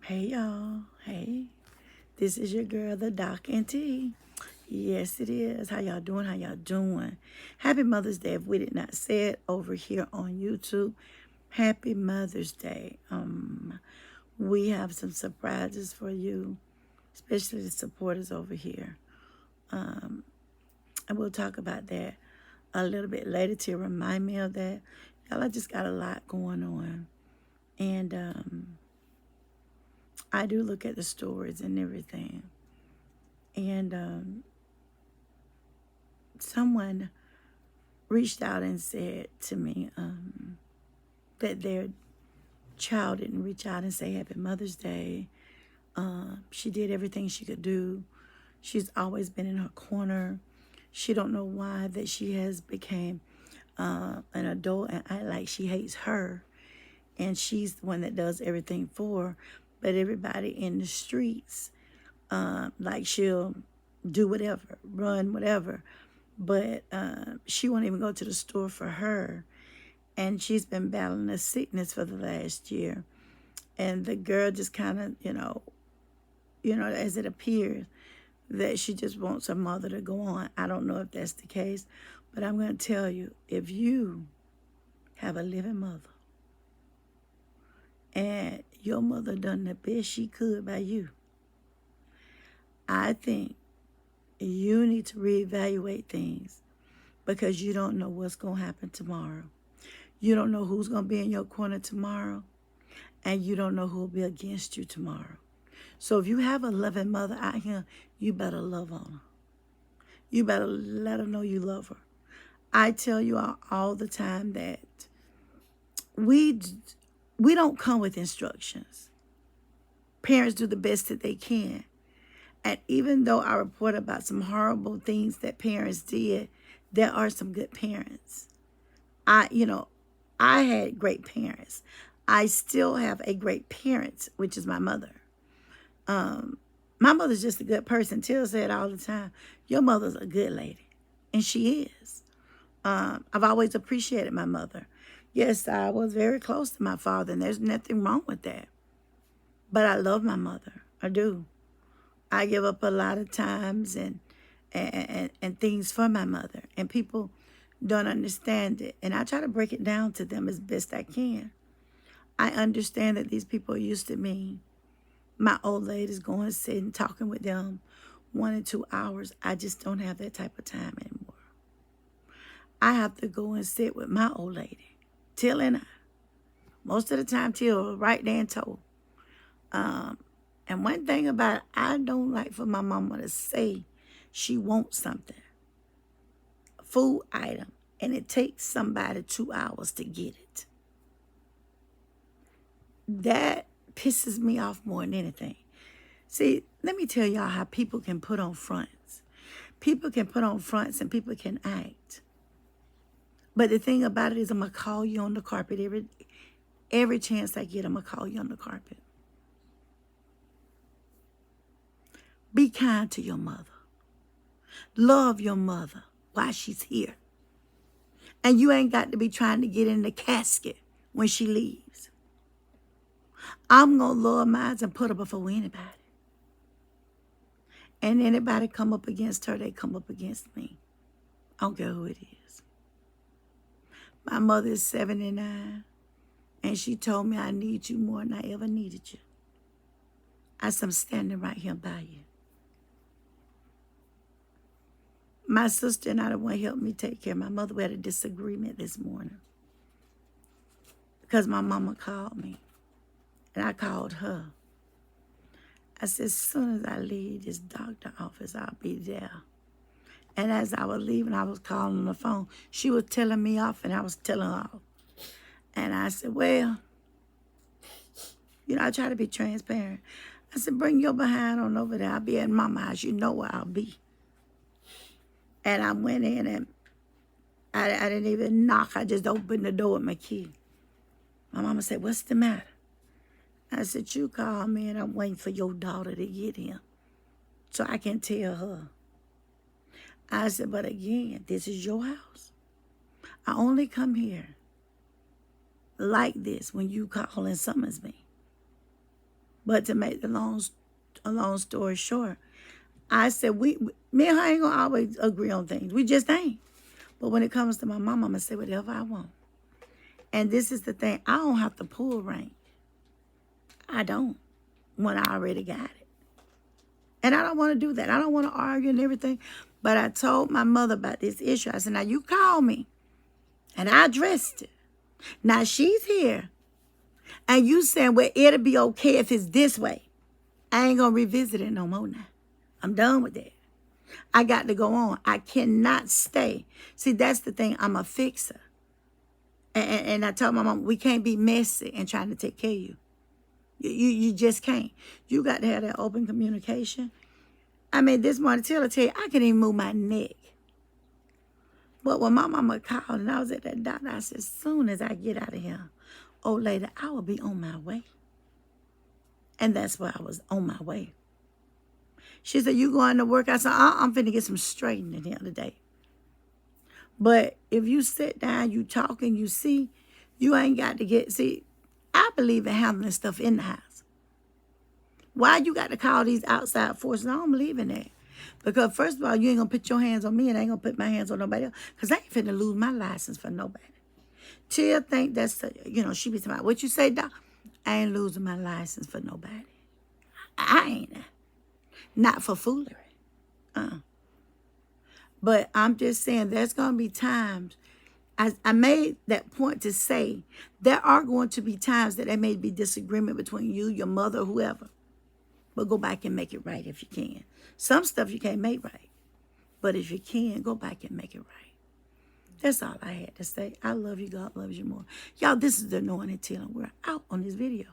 Hey y'all, hey, this is your girl, the Doc and T. Yes, it is. How y'all doing? How y'all doing? Happy Mother's Day. If we did not say it over here on YouTube, Happy Mother's Day. We have some surprises for you, especially the supporters over here. And we'll talk about that a little bit later to remind me of that. Y'all, I just got a lot going on. And I do look at the stories and everything. And someone reached out and said to me that their child didn't reach out and say Happy Mother's Day. She did everything she could do. She's always been in her corner. She don't know why that she has became an adult and act like she hates her, and she's the one that does everything for her. But everybody in the streets, like she'll do whatever, run whatever, but she won't even go to the store for her. And she's been battling a sickness for the last year. And the girl just kind of, as it appears that she just wants her mother to go on. I don't know if that's the case, but I'm going to tell you, if you have a living mother and your mother done the best she could by you, I think you need to reevaluate things, because you don't know what's going to happen tomorrow. You don't know who's going to be in your corner tomorrow, and you don't know who will be against you tomorrow. So if you have a loving mother out here, you better love on her. You better let her know you love her. I tell you all the time that we don't come with instructions. Parents do the best that they can. And even though I report about some horrible things that parents did, there are some good parents. I had great parents. I still have a great parent, which is my mother. My mother's just a good person. Till said all the time, your mother's a good lady. And she is. I've always appreciated my mother. Yes, I was very close to my father, and there's nothing wrong with that. But I love my mother. I do. I give up a lot of times and things for my mother. And people don't understand it. And I try to break it down to them as best I can. I understand that these people are used to me. My old lady's going to sit and talking with them 1 and 2 hours. I just don't have that type of time anymore. I have to go and sit with my old lady, Till and I. Most of the time, Till right there in tow. And one thing about it, I don't like for my mama to say she wants something, a food item, and it takes somebody 2 hours to get it. That pisses me off more than anything. See, let me tell y'all how people can put on fronts. People can put on fronts and people can act. But the thing about it is, I'm going to call you on the carpet every chance I get. I'm going to call you on the carpet. Be kind to your mother. Love your mother while she's here. And you ain't got to be trying to get in the casket when she leaves. I'm going to love mine and put her before anybody. And anybody come up against her, they come up against me. I don't care who it is. My mother is 79, and she told me I need you more than I ever needed you. I said, I'm standing right here by you. My sister and I, the one helped me take care of my mother. We had a disagreement this morning because my mama called me, and I called her. I said, as soon as I leave this doctor office, I'll be there. And as I was leaving, I was calling on the phone. She was telling me off, and I was telling her off. And I said, well, I try to be transparent. I said, bring your behind on over there. I'll be at mama's house. You know where I'll be. And I went in, and I didn't even knock. I just opened the door with my key. My mama said, what's the matter? I said, you called me, and I'm waiting for your daughter to get here so I can tell her. I said, but again, this is your house. I only come here like this when you call and summons me. But to make a long story short, I said, me and her ain't gonna always agree on things. We just ain't. But when it comes to my mom, I'm gonna say whatever I want. And this is the thing, I don't have to pull rank. I don't, when I already got it. And I don't want to do that. I don't want to argue and everything. But I told my mother about this issue. I said, now you call me. And I addressed it. Now she's here. And you saying, well, it'll be okay if it's this way. I ain't going to revisit it no more now. I'm done with that. I got to go on. I cannot stay. See, that's the thing. I'm a fixer. And I told my mom, we can't be messy and trying to take care of you. You just can't. You got to have that open communication. I mean, this morning, till I tell you, I couldn't even move my neck. But when my mama called and I was at that doctor, I said, as soon as I get out of here, old lady, I will be on my way. And that's why I was on my way. She said, you going to work? I said, I'm finna get some straightening here today. But if you sit down, you talk and you see, you ain't got to get, see, I believe in handling stuff in the house. Why you got to call these outside forces? I don't believe in that. Because first of all, you ain't going to put your hands on me and I ain't going to put my hands on nobody else. Because I ain't finna lose my license for nobody. Till think that's, she be talking about, what you say, Doc? I ain't losing my license for nobody. I ain't. Not for foolery. But I'm just saying there's going to be times, I made that point to say, there are going to be times that there may be disagreement between you, your mother, whoever. But go back and make it right if you can. Some stuff you can't make right. But if you can, go back and make it right. That's all I had to say. I love you. God loves you more. Y'all, this is the Anointed Till, and we're out on this video.